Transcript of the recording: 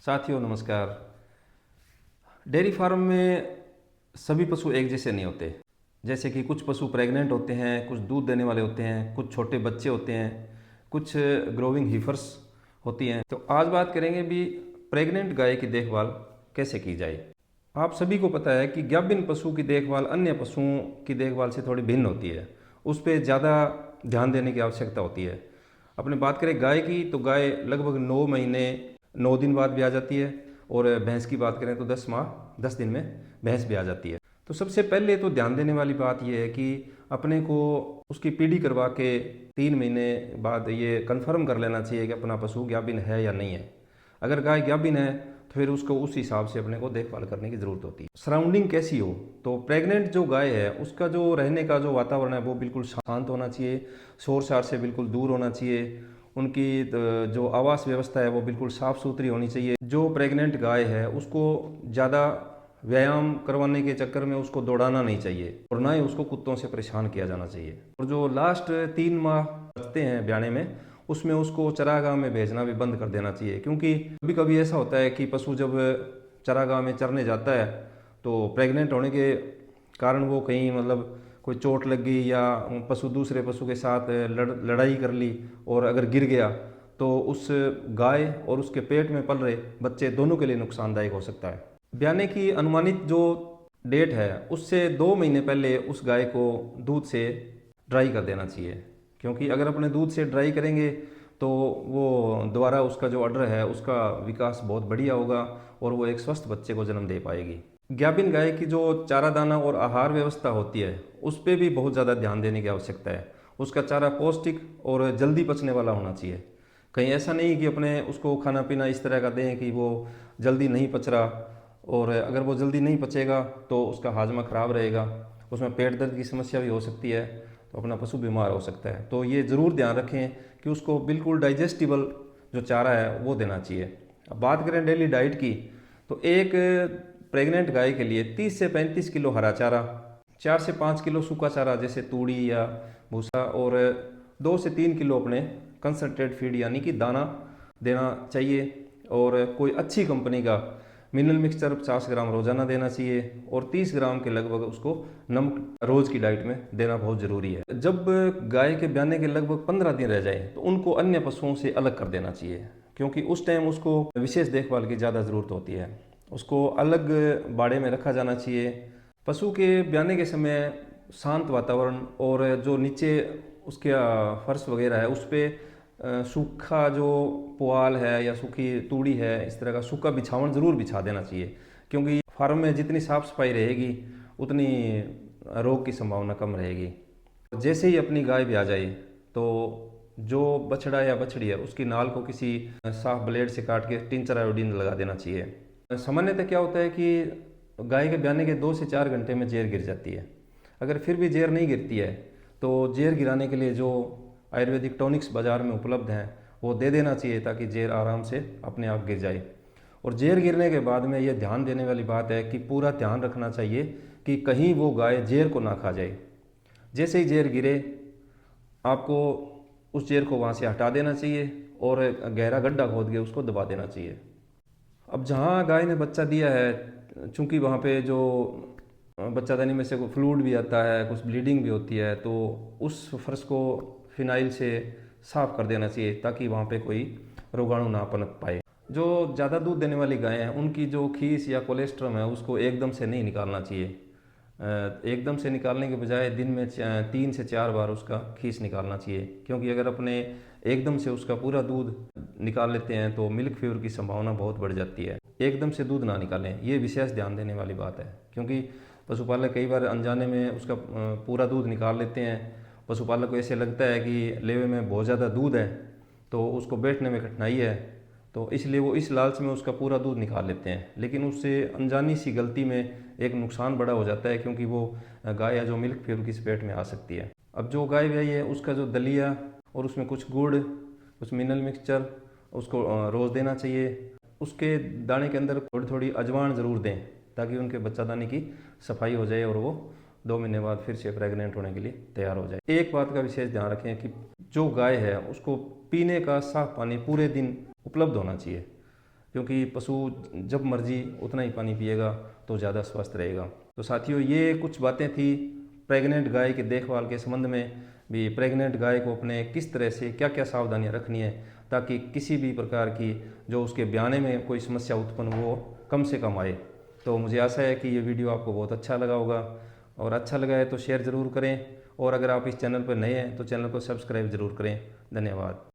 साथियों नमस्कार। Dairy farm में सभी पशु एक जैसे नहीं होते। जैसे कि कुछ पशु प्रेग्नेंट होते हैं, कुछ दूध देने वाले होते हैं, कुछ छोटे बच्चे होते हैं, कुछ ग्रोविंग हीफर्स होती हैं। तो आज बात करेंगे भी प्रेग्नेंट गाय की देखभाल कैसे की जाए। आप सभी को पता है कि गाभिन पशु की देखभाल अन्य पशुओं की देखभाल से थोड़ी भिन्न होती है। उस पर ज़्यादा ध्यान देने की आवश्यकता होती है। अपने बात करें गाय की, तो गाय लगभग 9 महीने 9 दिन बाद भी आ जाती है, और भैंस की बात करें तो 10 माह 10 दिन में भैंस भी आ जाती है। तो सबसे पहले तो ध्यान देने वाली बात यह है कि अपने को उसकी पीढ़ी करवा के 3 महीने बाद ये कन्फर्म कर लेना चाहिए कि अपना पशु गाभिन है या नहीं है। अगर गाय गाभिन है तो फिर उसको उस हिसाब से अपने को देखभाल करने की ज़रूरत होती है। सराउंडिंग कैसी हो, तो प्रेग्नेंट जो गाय है उसका जो रहने का जो वातावरण है वो बिल्कुल शांत होना चाहिए, शोर शरार से बिल्कुल दूर होना चाहिए। उनकी जो आवास व्यवस्था है वो बिल्कुल साफ़ सुथरी होनी चाहिए। जो प्रेग्नेंट गाय है उसको ज़्यादा व्यायाम करवाने के चक्कर में उसको दौड़ाना नहीं चाहिए, और ना ही उसको कुत्तों से परेशान किया जाना चाहिए। और जो लास्ट 3 माह बचते हैं ब्याने में, उसमें उसको चरागाह में भेजना भी बंद कर देना चाहिए। क्योंकि कभी कभी ऐसा होता है कि पशु जब चरागाह में चरने जाता है तो प्रेग्नेंट होने के कारण वो कहीं मतलब कोई चोट लग गई या पशु दूसरे पशु के साथ लड़ाई कर ली और अगर गिर गया तो उस गाय और उसके पेट में पल रहे बच्चे दोनों के लिए नुकसानदायक हो सकता है। ब्याने की अनुमानित जो डेट है उससे 2 महीने पहले उस गाय को दूध से ड्राई कर देना चाहिए। क्योंकि अगर अपने दूध से ड्राई करेंगे तो वो दोबारा उसका जो अडर है उसका विकास बहुत बढ़िया होगा और वो एक स्वस्थ बच्चे को जन्म दे पाएगी। गाभिन गाय की जो चारा दाना और आहार व्यवस्था होती है उस पर भी बहुत ज़्यादा ध्यान देने की आवश्यकता है। उसका चारा पौष्टिक और जल्दी पचने वाला होना चाहिए। कहीं ऐसा नहीं कि अपने उसको खाना पीना इस तरह का दें कि वो जल्दी नहीं पच रहा, और अगर वो जल्दी नहीं पचेगा तो उसका हाजमा ख़राब रहेगा, उसमें पेट दर्द की समस्या भी हो सकती है, तो अपना पशु बीमार हो सकता है। तो ये ज़रूर ध्यान रखें कि उसको बिल्कुल डाइजेस्टिबल जो चारा है वो देना चाहिए। अब बात करें डेली डाइट की, तो एक प्रेग्नेंट गाय के लिए 30 से 35 किलो हरा चारा, 4 से 5 किलो सूखा चारा जैसे तूड़ी या भूसा, और 2 से 3 किलो अपने कंसनट्रेट फीड यानी कि दाना देना चाहिए। और कोई अच्छी कंपनी का मिनरल मिक्सचर 50 ग्राम रोजाना देना चाहिए, और 30 ग्राम के लगभग उसको नमक रोज़ की डाइट में देना बहुत ज़रूरी है। जब गाय के ब्याने के लगभग 15 दिन रह जाए तो उनको अन्य पशुओं से अलग कर देना चाहिए, क्योंकि उस टाइम उसको विशेष देखभाल की ज़्यादा ज़रूरत होती है। उसको अलग बाड़े में रखा जाना चाहिए। पशु के ब्याने के समय शांत वातावरण और जो नीचे उसके फर्श वगैरह है उस पर सूखा जो पुआल है या सूखी तूड़ी है, इस तरह का सूखा बिछावन ज़रूर बिछा देना चाहिए। क्योंकि फार्म में जितनी साफ़ सफाई रहेगी उतनी रोग की संभावना कम रहेगी। जैसे ही अपनी गाय भी आ जाए तो जो बछड़ा या बछड़ी है उसकी नाल को किसी साफ ब्लेड से काट के टिंचर आयोडीन लगा देना चाहिए। सामान्यतः क्या होता है कि गाय के ब्याने के 2 से 4 घंटे में जेर गिर जाती है। अगर फिर भी जेर नहीं गिरती है तो जेर गिराने के लिए जो आयुर्वेदिक टॉनिक्स बाज़ार में उपलब्ध हैं वो दे देना चाहिए, ताकि जेर आराम से अपने आप गिर जाए। और जेर गिरने के बाद में ये ध्यान देने वाली बात है कि पूरा ध्यान रखना चाहिए कि कहीं वो गाय जेर को ना खा जाए। जैसे ही जेर गिरे आपको उस जेर को वहाँ से हटा देना चाहिए और गहरा गड्ढा खोद के उसको दबा देना चाहिए। अब जहाँ गाय ने बच्चा दिया है, चूँकि वहाँ पे जो बच्चादानी में से कोई फ्लूइड भी आता है, कुछ ब्लीडिंग भी होती है, तो उस फर्श को फिनाइल से साफ़ कर देना चाहिए ताकि वहाँ पे कोई रोगाणु ना पनप पाए। जो ज़्यादा दूध देने वाली गायें हैं उनकी जो खीस या कोलेस्ट्रम है उसको एकदम से नहीं निकालना चाहिए। एकदम से निकालने के बजाय दिन में 3 से 4 बार उसका खीस निकालना चाहिए। क्योंकि अगर अपने एकदम से उसका पूरा दूध निकाल लेते हैं तो मिल्क फीवर की संभावना बहुत बढ़ जाती है। एकदम से दूध ना निकालें, ये विशेष ध्यान देने वाली बात है। क्योंकि पशुपालक कई बार अनजाने में उसका पूरा दूध निकाल लेते हैं। पशुपालक को ऐसे लगता है कि लेवे में बहुत ज़्यादा दूध है तो उसको बैठने में कठिनाई है, तो इसलिए वो इस लालच में उसका पूरा दूध निकाल लेते हैं। लेकिन उससे अनजानी सी गलती में एक नुकसान बड़ा हो जाता है, क्योंकि वो गाय या जो मिल्क फीवर की चपेट में आ सकती है। अब जो गाय ब्याई है उसका जो दलिया और उसमें कुछ गुड़, कुछ मिनरल मिक्सचर उसको रोज़ देना चाहिए। उसके दाने के अंदर थोड़ी थोड़ी अजवाइन ज़रूर दें ताकि उनके बच्चादानी की सफाई हो जाए और वो 2 महीने बाद फिर से प्रेग्नेंट होने के लिए तैयार हो जाए। एक बात का विशेष ध्यान रखें कि जो गाय है उसको पीने का साफ पानी पूरे दिन उपलब्ध होना चाहिए। क्योंकि पशु जब मर्जी उतना ही पानी पिएगा तो ज़्यादा स्वस्थ रहेगा। तो साथियों, ये कुछ बातें थी प्रेग्नेंट गाय के देखभाल के संबंध में भी। प्रेग्नेंट गाय को अपने किस तरह से क्या क्या सावधानियां रखनी है ताकि किसी भी प्रकार की जो उसके ब्याने में कोई समस्या उत्पन्न वो कम से कम आए। तो मुझे आशा है कि ये वीडियो आपको बहुत अच्छा लगा होगा, और अच्छा लगा है तो शेयर ज़रूर करें, और अगर आप इस चैनल पर नए हैं तो चैनल को सब्सक्राइब ज़रूर करें। धन्यवाद।